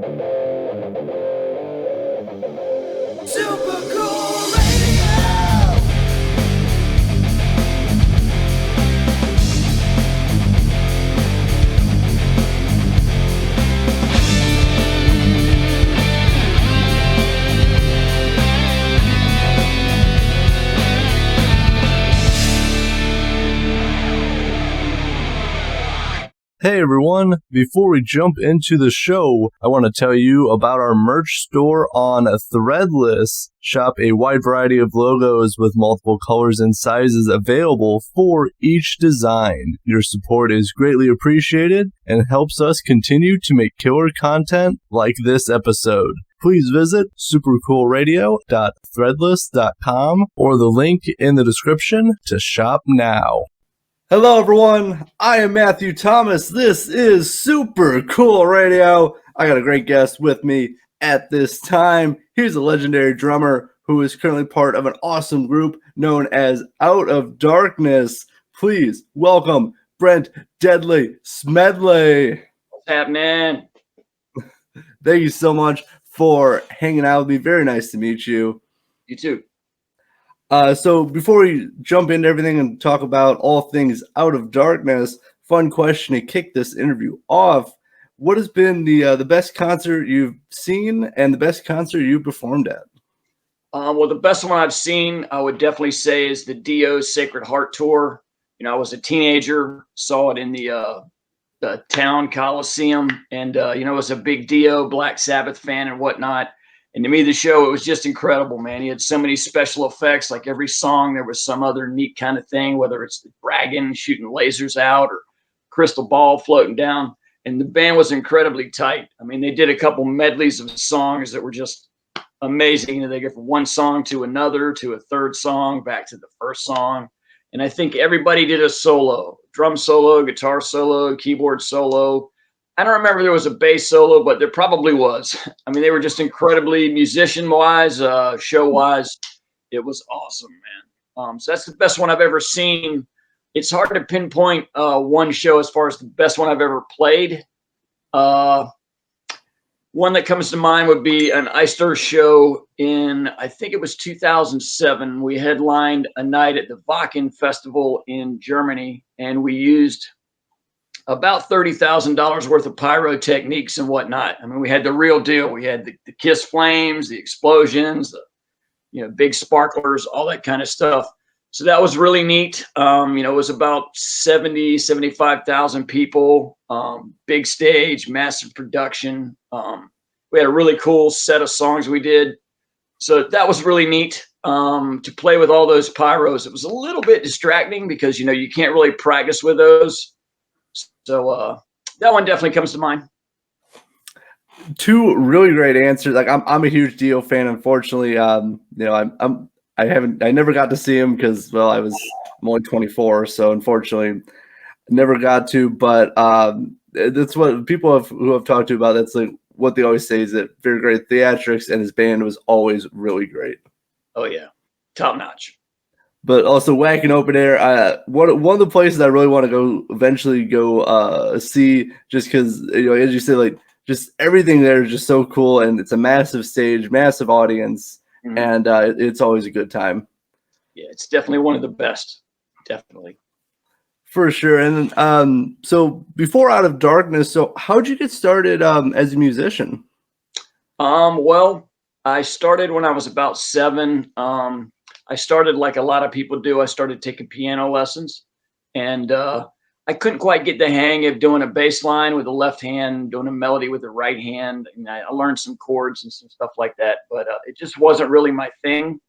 Super cool radio. Hey everyone, before we jump into the show, I want to tell you about our merch store on Threadless. Shop a wide variety of logos with multiple colors and sizes available for each design. Your support is greatly appreciated and helps us continue to make killer content like this episode. Please visit supercoolradio.threadless.com or the link in the description to shop now. Hello everyone, I am Matthew Thomas. This is Super Cool Radio. I got a great guest with me at this time. He's a legendary drummer who is currently part of an awesome group known as Out of Darkness. Please welcome Brent Smedley. What's happening? Thank you so much for hanging out with me. Very nice to meet you. You too. So before we jump into everything and talk about all things Out of Darkness, fun question to kick this interview off. What has been the best concert you've seen and the best concert you've performed at? Well, the best one I've seen, I would definitely say, is the Dio's Sacred Heart Tour. You know, I was a teenager, saw it in the town Coliseum, and, was a big Dio, Black Sabbath fan and whatnot. And to me, the show, it was just incredible, man. He had so many special effects. Like every song, there was some other neat kind of thing, whether it's the dragon shooting lasers out or crystal ball floating down. And the band was incredibly tight. I mean, they did a couple medleys of songs that were just amazing. You know, they go from one song to another, to a third song, back to the first song. And I think everybody did a solo, drum solo, guitar solo, keyboard solo. I don't remember if there was a bass solo, but there probably was. I mean, they were just incredibly musician-wise, show-wise. It was awesome, man. So that's the best one I've ever seen. It's hard to pinpoint one show as far as the best one I've ever played. One that comes to mind would be an Eister show in, I think it was 2007. We headlined a night at the Wacken Festival in Germany, and we used about $30,000 worth of pyrotechniques and whatnot. I mean, we had the real deal. We had the kiss flames, the explosions, the big sparklers, all that kind of stuff. So that was really neat. It was about 75,000 people, big stage, massive production. We had a really cool set of songs we did. So that was really neat to play with all those pyros. It was a little bit distracting because, you can't really practice with those. So that one definitely comes to mind. Two really great answers. Like I'm a huge Dio fan. Unfortunately, I never got to see him because, well, I'm only 24, so unfortunately, never got to. But that's what people who have talked to about. That's like what they always say is that very great theatrics, and his band was always really great. Oh yeah, top notch. But also Wacken Open Air. One of the places I really want to eventually go see, just because as you say, like just everything there is just so cool, and it's a massive stage, massive audience, and it's always a good time. Yeah, it's definitely one of the best, definitely. For sure. And so before Out of Darkness, so how'd you get started as a musician? Well, I started when I was about 7. I started like a lot of people do. I started taking piano lessons, and I couldn't quite get the hang of doing a bass line with the left hand, doing a melody with the right hand. And I learned some chords and some stuff like that, but it just wasn't really my thing.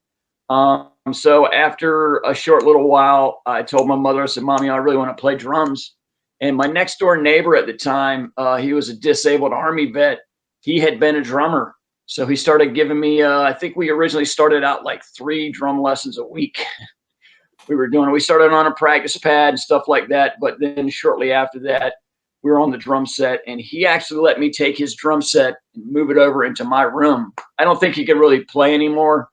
So after a short little while, I told my mother, I said, "Mommy, I really want to play drums." And my next door neighbor at the time, he was a disabled Army vet. He had been a drummer. So he started giving me, I think we originally started out like 3 drum lessons a week. We started on a practice pad and stuff like that. But then shortly after that, we were on the drum set, and he actually let me take his drum set and move it over into my room. I don't think he could really play anymore.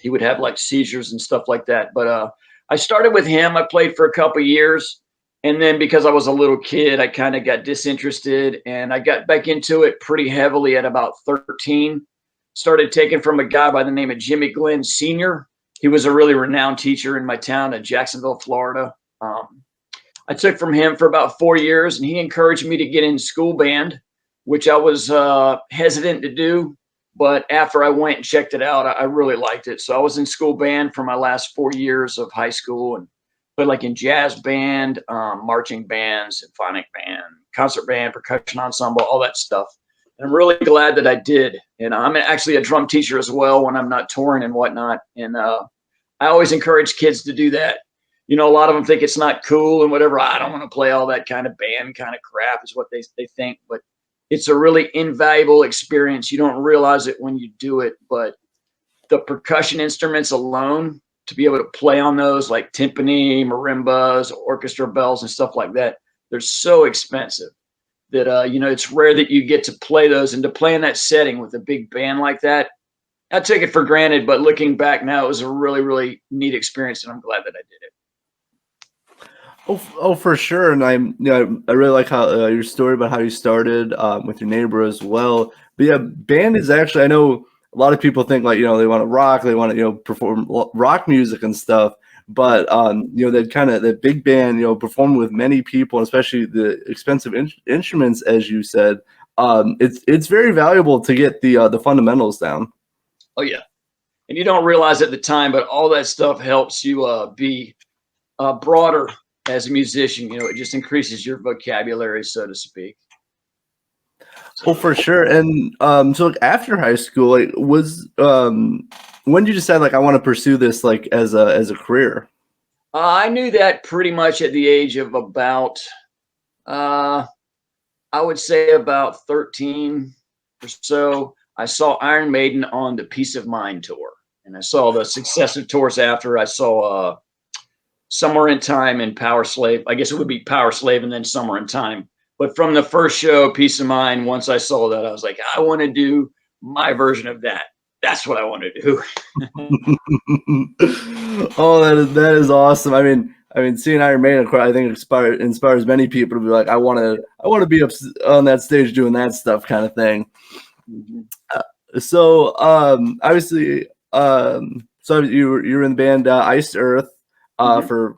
He would have like seizures and stuff like that. But I started with him. I played for a couple of years. And then because I was a little kid, I kind of got disinterested and I got back into it pretty heavily at about 13. Started taking from a guy by the name of Jimmy Glenn Sr. He was a really renowned teacher in my town in Jacksonville, Florida. I took from him for about 4 years, and he encouraged me to get in school band, which I was hesitant to do. But after I went and checked it out, I really liked it. So I was in school band for my last 4 years of high school, and played like in jazz band, marching band, symphonic band, concert band, percussion ensemble, all that stuff. And I'm really glad that I did. And I'm actually a drum teacher as well when I'm not touring and whatnot. And I always encourage kids to do that. You know, a lot of them think it's not cool and whatever. I don't want to play all that kind of band kind of crap is what they think. But it's a really invaluable experience. You don't realize it when you do it. But the percussion instruments alone, to be able to play on those like timpani, marimbas, orchestra bells and stuff like that, they're so expensive that, you know, it's rare that you get to play those, and to play in that setting with a big band like that, I take it for granted, but looking back now, it was a really, really neat experience, and I'm glad that I did it. Oh, for sure. And I really like how your story about how you started with your neighbor as well. But yeah, band is actually, I know a lot of people think like, they want to rock, they want to, perform rock music and stuff. But, that big band, perform with many people, and especially the expensive instruments, as you said, it's very valuable to get the fundamentals down. Oh yeah. And you don't realize at the time, but all that stuff helps you be broader as a musician. It just increases your vocabulary, so to speak. Well, for sure. And so like after high school, like when did you decide like I want to pursue this like as a career? I knew that pretty much at the age of about I would say about 13 or so. I saw Iron Maiden on the Peace of Mind tour, and I saw the successive tours after. I saw Somewhere in Time and Power Slave. I guess it would be Power Slave and then Somewhere in Time. But from the first show, Peace of Mind, once I saw that, I was like, I want to do my version of that. That's what I want to do. Oh, that is awesome. I mean, seeing Iron Maiden, I think inspires many people to be like, I want to be up on that stage doing that stuff, kind of thing. Mm-hmm. So obviously, so you were in the band Iced Earth for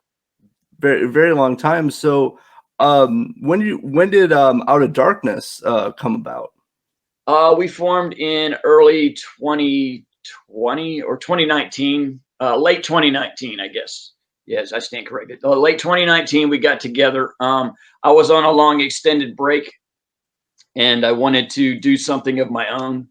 very very long time. So when did Out of Darkness come about? We formed in early 2020 or 2019, late 2019, I guess. Yes, I stand corrected. Late 2019, we got together. I was on a long extended break, and I wanted to do something of my own,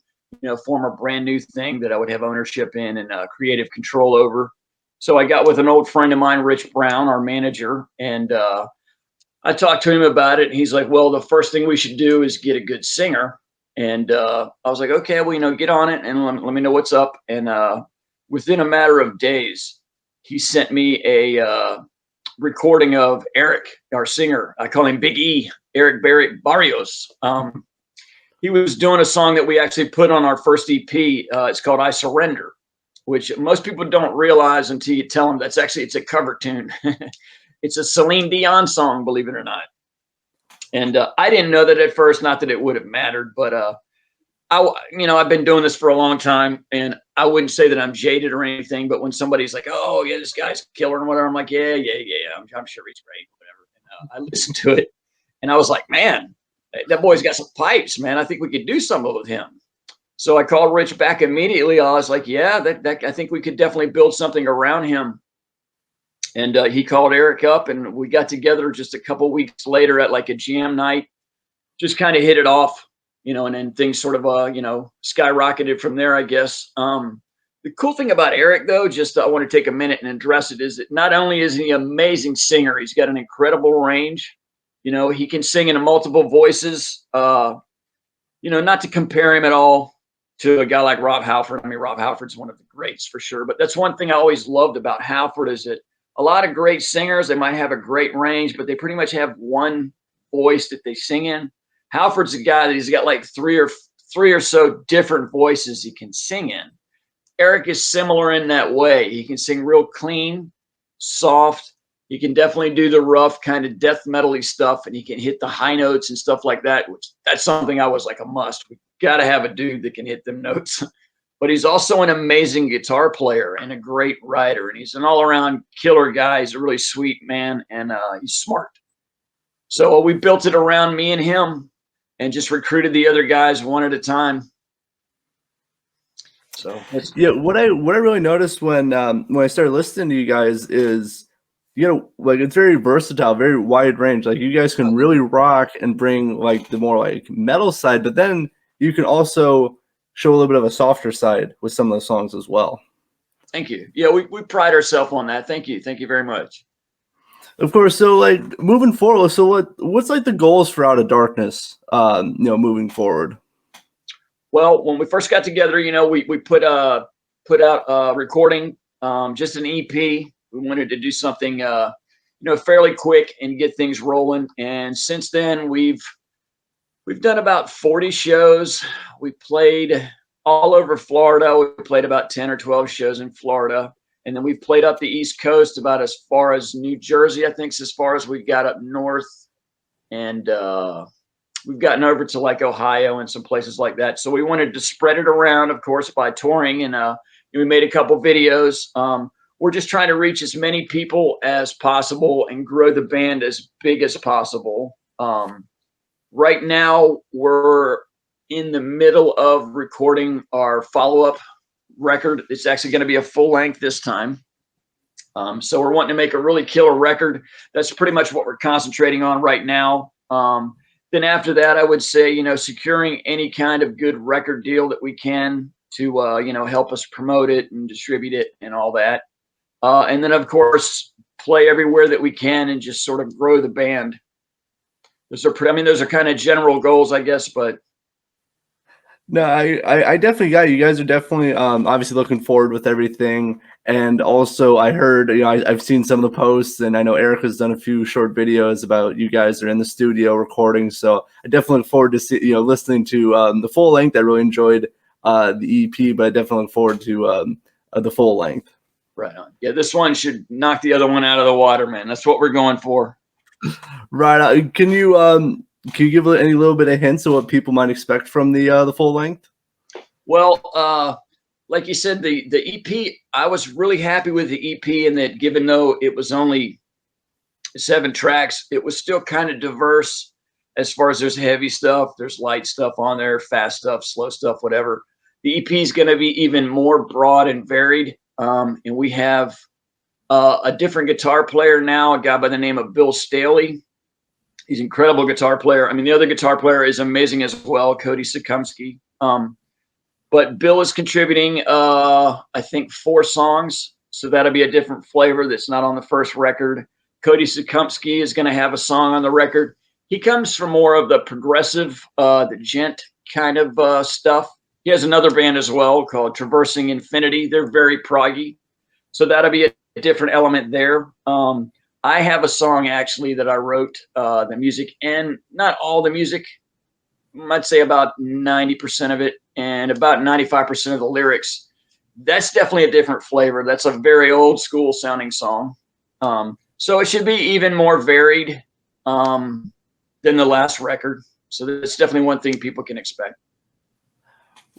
form a brand new thing that I would have ownership in and creative control over. So I got with an old friend of mine, Rich Brown, our manager, and I talked to him about it. And he's like, well, the first thing we should do is get a good singer. And I was like, okay, well, get on it and let me know what's up. And within a matter of days, he sent me a recording of Eric, our singer. I call him Big E, Eric Barrios. He was doing a song that we actually put on our first EP. It's called I Surrender, which most people don't realize until you tell them it's a cover tune. It's a Celine Dion song, believe it or not. And I didn't know that at first, not that it would have mattered, but I've been doing this for a long time, and I wouldn't say that I'm jaded or anything, but when somebody's like, oh yeah, this guy's killer and whatever, I'm like, yeah, I'm sure he's great, whatever. And, I listened to it, and I was like, man, that boy's got some pipes, man. I think we could do something with him. So I called Rich back immediately. I was like, yeah, that I think we could definitely build something around him. And he called Eric up, and we got together just a couple weeks later at like a jam night, just kind of hit it off, and then things sort of, skyrocketed from there, I guess. The cool thing about Eric, though, just I want to take a minute and address it, is that not only is he an amazing singer, he's got an incredible range. He can sing in multiple voices, not to compare him at all to a guy like Rob Halford. I mean, Rob Halford's one of the greats for sure. But that's one thing I always loved about Halford, is that a lot of great singers, they might have a great range, but they pretty much have one voice that they sing in. Halford's a guy that he's got like three or so different voices he can sing in. Eric is similar in that way. He can sing real clean, soft, He can definitely do the rough kind of death metal-y stuff, and he can hit the high notes and stuff like that, which that's something I was like a must. We got to have a dude that can hit them notes. But he's also an amazing guitar player and a great writer, and he's an all-around killer guy. He's a really sweet man, and he's smart. So we built it around me and him, and just recruited the other guys one at a time. So yeah, what I really noticed when I started listening to you guys is, like it's very versatile, very wide range. Like you guys can really rock and bring like the more like metal side, but then you can also show a little bit of a softer side with some of the songs as well. Thank you. Yeah, we pride ourselves on that. Thank you very much. Of course. So like moving forward, so what's like the goals for Out of Darkness? Moving forward. Well, when we first got together, we put out a recording, just an EP. We wanted to do something, fairly quick and get things rolling. And since then, we've done about 40 shows. We played all over Florida. We played about 10 or 12 shows in Florida. And then we've played up the East Coast about as far as New Jersey, I think, as far as we got up north. And we've gotten over to like Ohio and some places like that. So we wanted to spread it around, of course, by touring. And we made a couple videos. We're just trying to reach as many people as possible and grow the band as big as possible. Right now, we're in the middle of recording our follow-up record. It's actually going to be a full length this time. So we're wanting to make a really killer record. That's pretty much what we're concentrating on right now. Then after that, I would say, securing any kind of good record deal that we can to, help us promote it and distribute it and all that. And then, of course, play everywhere that we can and just sort of grow the band. Those are kind of general goals, I guess, but. No, I definitely got you. You guys are definitely obviously looking forward with everything. And also I heard, I've seen some of the posts, and I know Eric has done a few short videos about you guys are in the studio recording. So I definitely look forward to listening to the full length. I really enjoyed the EP, but I definitely look forward to the full length. Right on. Yeah, this one should knock the other one out of the water, man. That's what we're going for. Right. Can you give any little bit of hints of what people might expect from the full length? Well, like you said, the EP, I was really happy with the EP in that, given though it was only 7 tracks, it was still kind of diverse as far as there's heavy stuff, there's light stuff on there, fast stuff, slow stuff, whatever. The EP is going to be even more broad and varied. And we have a different guitar player now, a guy by the name of Bill Staley. He's an incredible guitar player. I mean, the other guitar player is amazing as well, Cody Sukumsky. But Bill is contributing, I think, 4 songs. So that'll be a different flavor that's not on the first record. Cody Sukumsky is going to have a song on the record. He comes from more of the progressive, the gent kind of stuff. He has another band as well called Traversing Infinity. They're very proggy. So that'll be a different element there. I have a song actually that I wrote, the music, and not all the music. I'd say about 90% of it and about 95% of the lyrics. That's definitely a different flavor. That's a very old school sounding song. So it should be even more varied than the last record. So that's definitely one thing people can expect.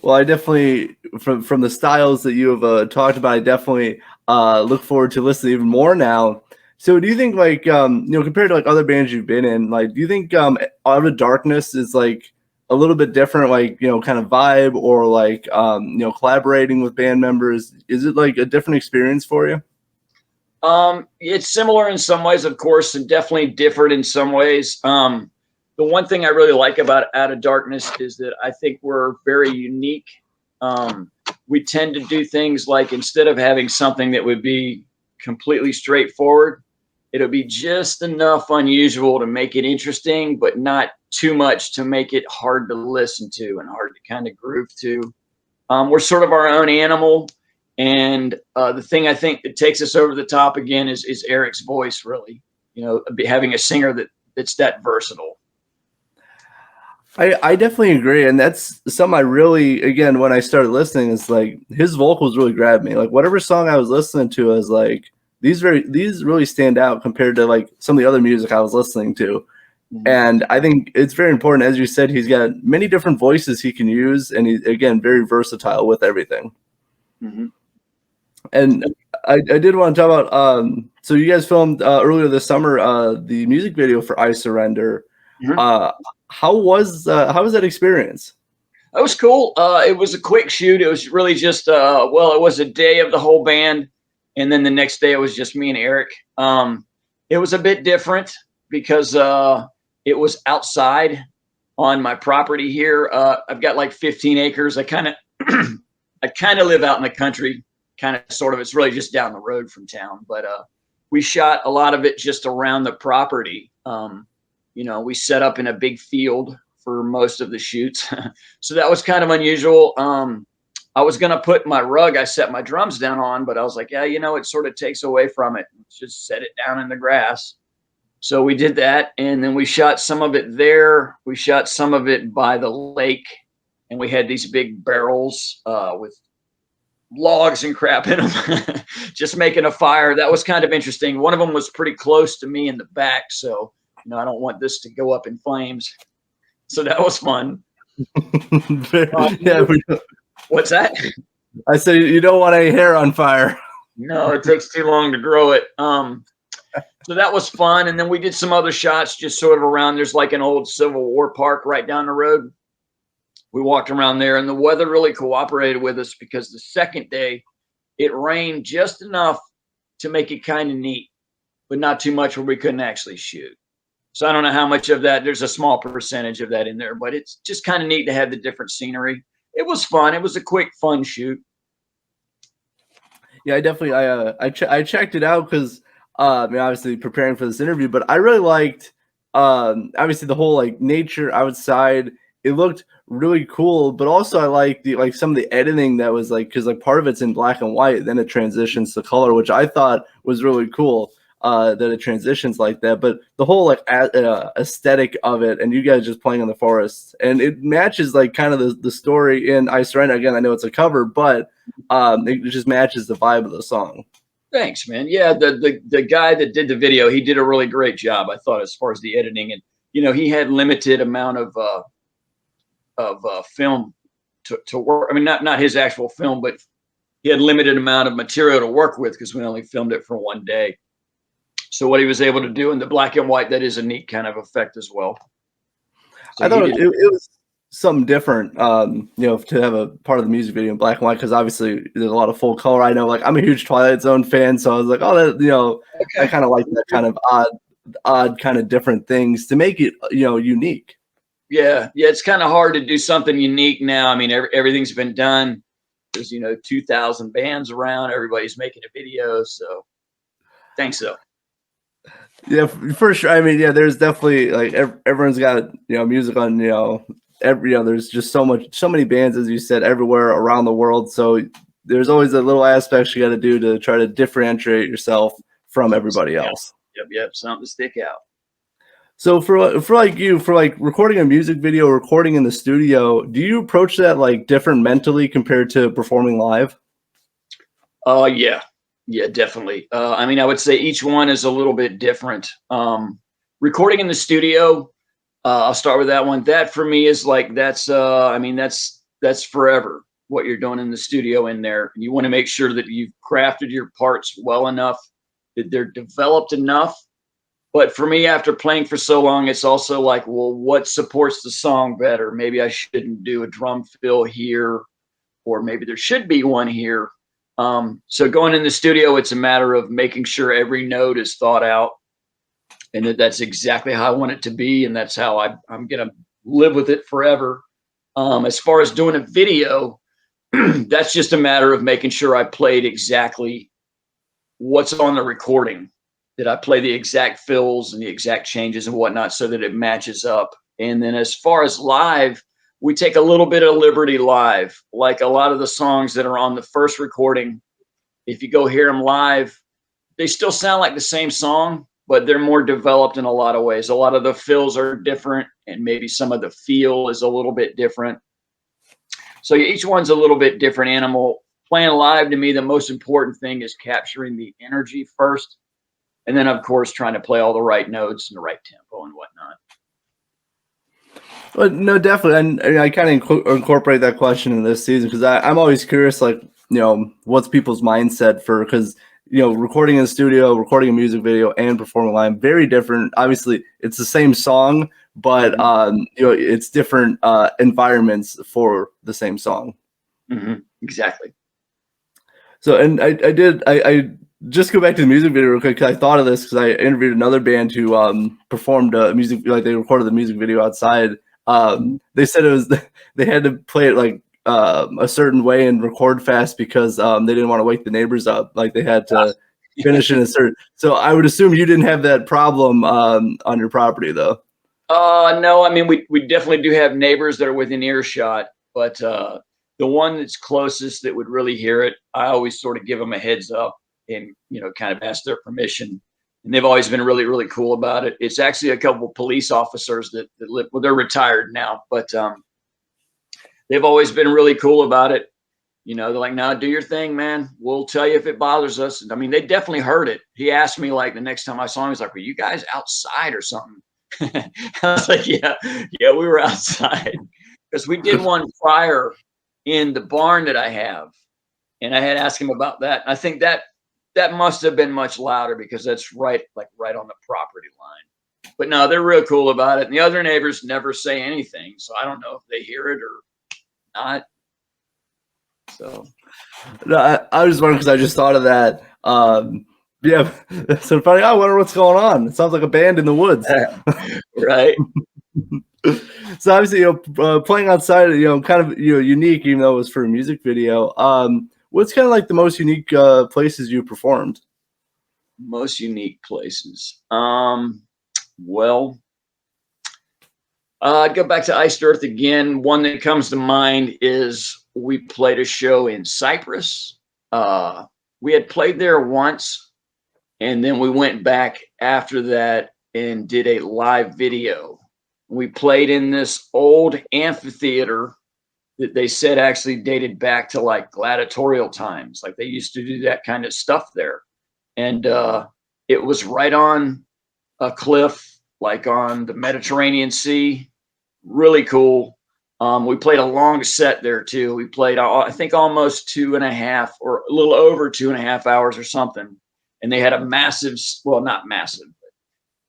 Well, I definitely, from the styles that you have talked about, I definitely look forward to listening even more now. So do you think, like, compared to like other bands you've been in, like, do you think Out of Darkness is like a little bit different, like, kind of vibe, or like, collaborating with band members? Is it like a different experience for you? It's similar in some ways, of course, and definitely different in some ways. The one thing I really like about Out of Darkness is that I think we're very unique. We tend to do things like, instead of having something that would be completely straightforward, it'll be just enough unusual to make it interesting, but not too much to make it hard to listen to and hard to kind of groove to. We're sort of our own animal. And the thing I think that takes us over the top again is Eric's voice, really, having a singer that's that versatile. I definitely agree. And that's something I really, again, when I started listening, is like his vocals really grabbed me. Like whatever song I was listening to, I was like, these really stand out compared to like some of the other music I was listening to. Mhm. And I think it's very important, as you said, he's got many different voices he can use, and he's, again, very versatile with everything. Mhm. And I did want to talk about, so you guys filmed earlier this summer the music video for I Surrender. Mhm. How was that experience? That was cool. It was a quick shoot. It was really just, well, it was a day of the whole band. And then the next day it was just me and Eric. It was a bit different because it was outside on my property here. I've got like 15 acres. I kind of I kind of live out in the country, kind of sort of. It's really just down the road from town. But we shot a lot of it just around the property. We set up in a big field for most of the shoots. So that was kind of unusual. I was going to put my rug I set my drums down on, but I was like, yeah, it sort of takes away from it. Just set it down in the grass. So we did that. And then we shot some of it there. We shot some of it by the lake. And we had these big barrels with logs and crap in them, just making a fire. That was kind of interesting. One of them was pretty close to me in the back. So, I don't want this to go up in flames. So that was fun. Yeah, What's that? I said you don't want any hair on fire. No, it takes too long to grow it. So that was fun. And then we did some other shots just sort of around. There's like an old Civil War park right down the road. We walked around there, and the weather really cooperated with us because the second day it rained just enough to make it kind of neat, but not too much where we couldn't actually shoot. So I don't know how much of that, there's a small percentage of that in there, but it's just kind of neat to have the different scenery. It was fun. It was a quick, fun shoot. Yeah, I definitely I checked it out because obviously preparing for this interview, but I really liked obviously the whole like nature outside. It looked really cool, but also I like some of the editing that was like, because like part of it's in black and white, then it transitions to color, which I thought was really cool. That it transitions like that, but the whole like aesthetic of it, and you guys just playing in the forest, and it matches like kind of the story in I Surrender. Again, I know it's a cover, but it just matches the vibe of the song. Thanks, man. Yeah, the guy that did the video, he did a really great job, I thought, as far as the editing, and he had limited amount of film to work. I mean, not his actual film, but he had limited amount of material to work with because we only filmed it for one day. So what he was able to do in the black and white, that is a neat kind of effect as well. So I thought it was something different, to have a part of the music video in black and white, because obviously there's a lot of full color. I know, like, I'm a huge Twilight Zone fan, so I was like, oh, that, okay. I kind of like that kind of odd kind of different things to make it, unique. Yeah, it's kind of hard to do something unique now. I mean, everything's been done. There's 2,000 bands around. Everybody's making a video, so thanks though. Yeah, for sure. I mean, yeah, there's definitely like everyone's got music on there's just so many bands, as you said, everywhere around the world. So there's always a little aspects you got to do to try to differentiate yourself from everybody else. Yep, something to stick out. So for like recording a music video, recording in the studio, do you approach that like different mentally compared to performing live? Yeah, definitely. I mean, I would say each one is a little bit different. Recording in the studio, I'll start with that one. That for me is like, that's forever what you're doing in the studio in there. And you want to make sure that you've crafted your parts well enough, that they're developed enough. But for me, after playing for so long, it's also like, well, what supports the song better? Maybe I shouldn't do a drum fill here, or maybe there should be one here. So going in the studio, it's a matter of making sure every note is thought out, and that's exactly how I want it to be, and that's how I'm going to live with it forever. As far as doing a video, that's just a matter of making sure I played exactly what's on the recording, that I play the exact fills and the exact changes and whatnot so that it matches up. And then as far as live, we take a little bit of liberty live. Like a lot of the songs that are on the first recording, if you go hear them live, they still sound like the same song, but they're more developed in a lot of ways. A lot of the fills are different, and maybe some of the feel is a little bit different. So each one's a little bit different animal. playing live, to me, the most important thing is capturing the energy first. And then, of course, trying to play all the right notes and the right tempo and whatnot. Well, no, definitely, and I kind of incorporate that question in this season because I'm always curious, like, what's people's mindset for, because recording in the studio, recording a music video, and performing live, very different. Obviously, it's the same song, but it's different environments for the same song. Mm-hmm. Exactly. So, and I just go back to the music video real quick because I thought of this because I interviewed another band who performed a music, like they recorded the music video outside. They said they had to play it like a certain way and record fast because they didn't want to wake the neighbors up. Like they had to finish in a certain. So I would assume you didn't have that problem on your property, though. No, I mean we definitely do have neighbors that are within earshot, but the one that's closest that would really hear it, I always sort of give them a heads up and kind of ask their permission. And they've always been really, really cool about it. It's actually a couple of police officers that live. Well, they're retired now, but they've always been really cool about it. They're like, "No, do your thing, man. We'll tell you if it bothers us." I mean, they definitely heard it. He asked me like the next time I saw him, he's like, "Were you guys outside or something?" I was like, "Yeah, we were outside because we did one prior in the barn that I have, and I had asked him about that. And I think that must have been much louder because that's right on the property line. But no, they're real cool about it. And the other neighbors never say anything, so I don't know if they hear it or not. So, no, I was just wondering because I just thought of that. Yeah, so probably I wonder what's going on. It sounds like a band in the woods, right? So obviously, playing outside, kind of unique, even though it was for a music video. What's kind of like the most unique places you performed? Most unique places. Well, I'd go back to Iced Earth again. One that comes to mind is we played a show in Cyprus. We had played there once, and then we went back after that and did a live video. We played in this old amphitheater that they said actually dated back to like gladiatorial times. Like they used to do that kind of stuff there. And it was right on a cliff, like on the Mediterranean Sea. Really cool. We played a long set there too. We played, I think, almost 2.5 or a little over 2.5 hours or something. And they had a massive, well, not massive, but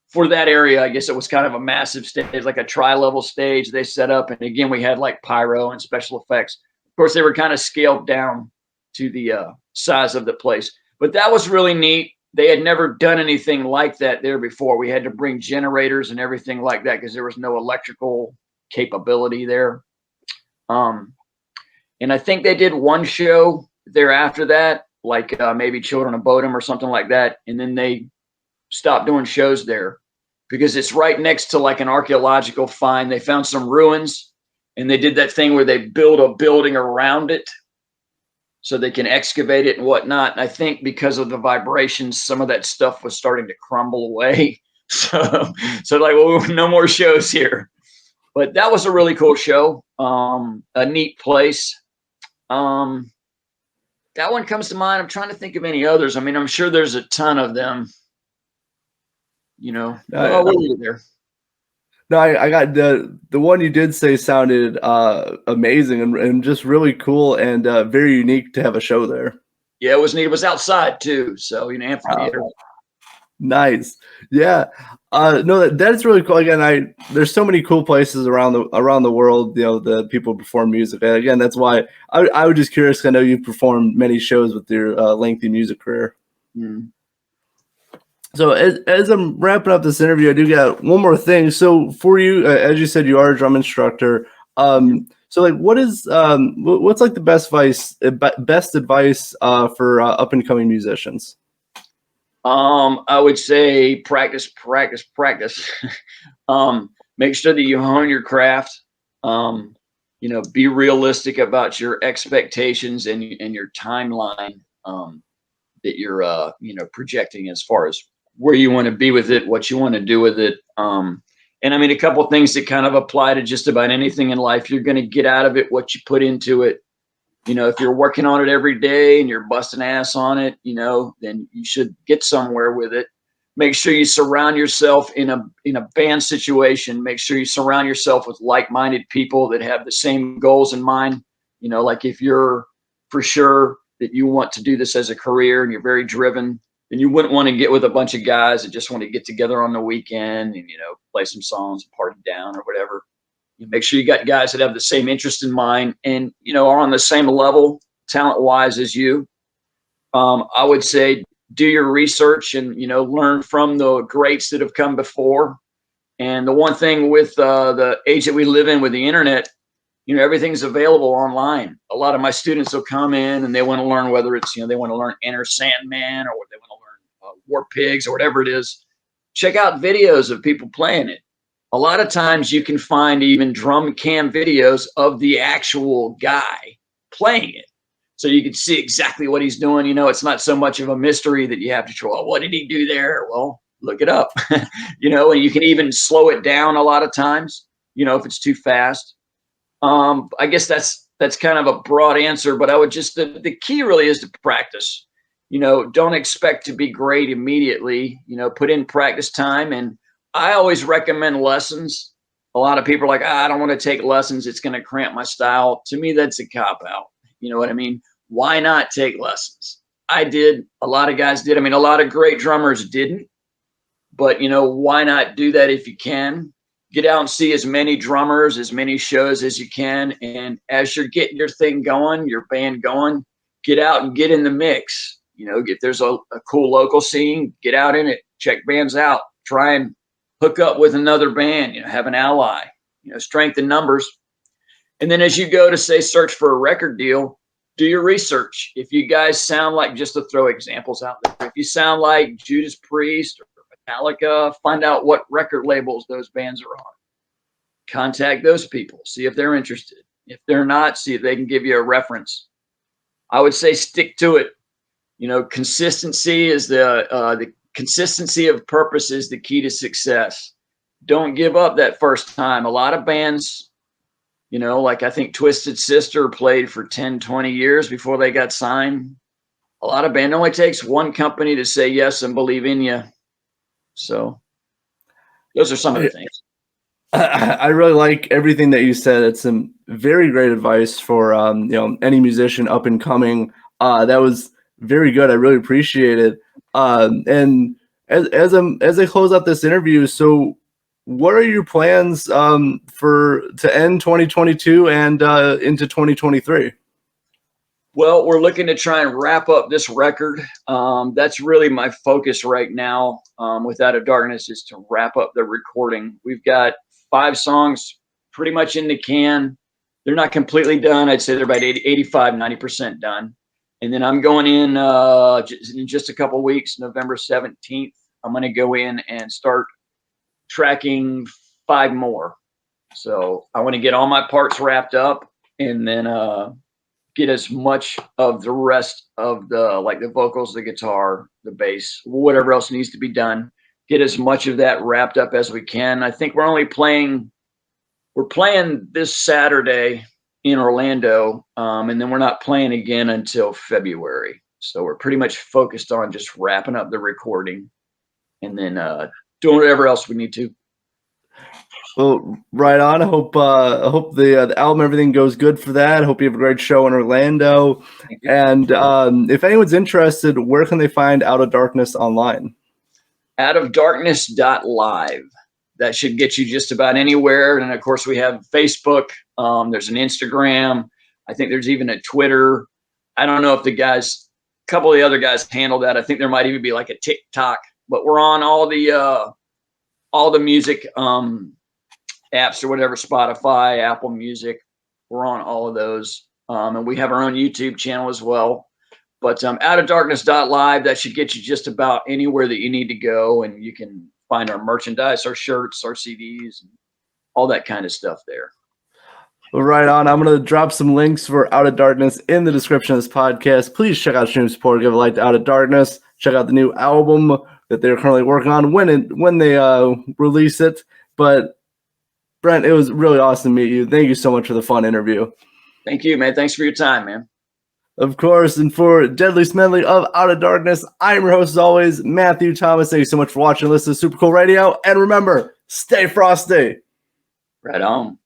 for that area, I guess it was kind of a massive stage, like a tri-level stage they set up. And again, we had like pyro and special effects. Of course, they were kind of scaled down to the size of the place. But that was really neat. They had never done anything like that there before. We had to bring generators and everything like that because there was no electrical capability there. And I think they did one show there after that, like maybe Children of Bodom or something like that. And then they stopped doing shows there because it's right next to like an archaeological find. They found some ruins and they did that thing where they build a building around it so they can excavate it and whatnot. And I think because of the vibrations, some of that stuff was starting to crumble away. So like, well, no more shows here. But that was a really cool show. A neat place. That one comes to mind. I'm trying to think of any others. I mean, I'm sure there's a ton of them. We'll leave it there. No, I got the one you did say sounded amazing and just really cool and very unique to have a show there. Yeah, it was neat. It was outside too, so amphitheater. Nice. Yeah. No, that's really cool. Again, there's so many cool places around the world, that people perform music. And again, that's why I was just curious. I know you've performed many shows with your lengthy music career. Mm. So as I'm wrapping up this interview, I do got one more thing. So for you, as you said, you are a drum instructor. So like, what's like the best advice for up and coming musicians? I would say practice. Make sure that you hone your craft. Be realistic about your expectations and your timeline that you're projecting as far as where you want to be with it, what you want to do with it. And I mean, a couple of things that kind of apply to just about anything in life. You're going to get out of it what you put into it. If you're working on it every day and you're busting ass on it, then you should get somewhere with it. Make sure you surround yourself in a band situation. Make sure you surround yourself with like-minded people that have the same goals in mind. Like if you're for sure that you want to do this as a career and you're very driven, then you wouldn't want to get with a bunch of guys that just want to get together on the weekend and, play some songs and party down or whatever. You make sure you got guys that have the same interest in mind and, are on the same level talent-wise as you. I would say do your research and, learn from the greats that have come before. And the one thing with the age that we live in with the internet, everything's available online. A lot of my students will come in and they want to learn whether it's, they want to learn Enter Sandman or they want to learn War Pigs or whatever it is. Check out videos of people playing it. A lot of times you can find even drum cam videos of the actual guy playing it. So you can see exactly what he's doing. It's not so much of a mystery that you have to try, what did he do there? Well, look it up, and you can even slow it down a lot of times, if it's too fast. I guess that's kind of a broad answer, but I would just, the key really is to practice. Don't expect to be great immediately, put in practice time. And I always recommend lessons. A lot of people are like, I don't want to take lessons. It's going to cramp my style. To me, that's a cop out. You know what I mean? Why not take lessons? I did. A lot of guys did. I mean, a lot of great drummers didn't. But, why not do that if you can? Get out and see as many drummers, as many shows as you can. And as you're getting your thing going, your band going, get out and get in the mix. If there's a cool local scene, get out in it, check bands out, try and hook up with another band, have an ally, strength in numbers. And then as you go to say, search for a record deal, do your research. If you guys sound like, just to throw examples out there, if you sound like Judas Priest or Metallica, find out what record labels those bands are on. Contact those people, see if they're interested. If they're not, see if they can give you a reference. I would say stick to it. Consistency is the consistency of purpose is the key to success. Don't give up that first time. A lot of bands, like I think Twisted Sister played for 10, 20 years before they got signed. A lot of band only takes one company to say yes and believe in you. So those are some of the things. I really like everything that you said. It's some very great advice for any musician up and coming. That was very good. I really appreciate it. And as I close out this interview, so what are your plans to end 2022 and into 2023? Well, we're looking to try and wrap up this record. That's really my focus right now. With Out of Darkness is to wrap up the recording. We've got 5 songs pretty much in the can. They're not completely done. I'd say they're about 85, 90% done. And then I'm going in just a couple weeks, November 17th. I'm going to go in and start tracking 5 more. So I want to get all my parts wrapped up and then get as much of the rest of the vocals, the guitar, the bass, whatever else needs to be done. Get as much of that wrapped up as we can. I think we're playing this Saturday in Orlando, and then we're not playing again until February. So we're pretty much focused on just wrapping up the recording and then doing whatever else we need to. Well, right on. I hope the album, everything goes good for that. I hope you have a great show in Orlando. And if anyone's interested, where can they find Out of Darkness online? outofdarkness.live. That should get you just about anywhere. And of course, we have Facebook. There's an Instagram. I think there's even a Twitter. I don't know if a couple of the other guys handle that. I think there might even be like a TikTok. But we're on all the music apps or whatever, Spotify, Apple Music. We're on all of those. And we have our own YouTube channel as well. But outofdarkness.live, that should get you just about anywhere that you need to go. And you can find our merchandise, our shirts, our CDs, and all that kind of stuff there. Well, right on. I'm going to drop some links for Out of Darkness in the description of this podcast. Please check out Stream Support. Give a like to Out of Darkness. Check out the new album that they're currently working on when they release it. But Brent, it was really awesome to meet you. Thank you so much for the fun interview. Thank you, man. Thanks for your time, man. Of course, and for Deadly Smedley of Out of Darkness, I'm your host as always, Matthew Thomas. Thank you so much for watching and listening to Super Cool Radio. And remember, stay frosty. Right on.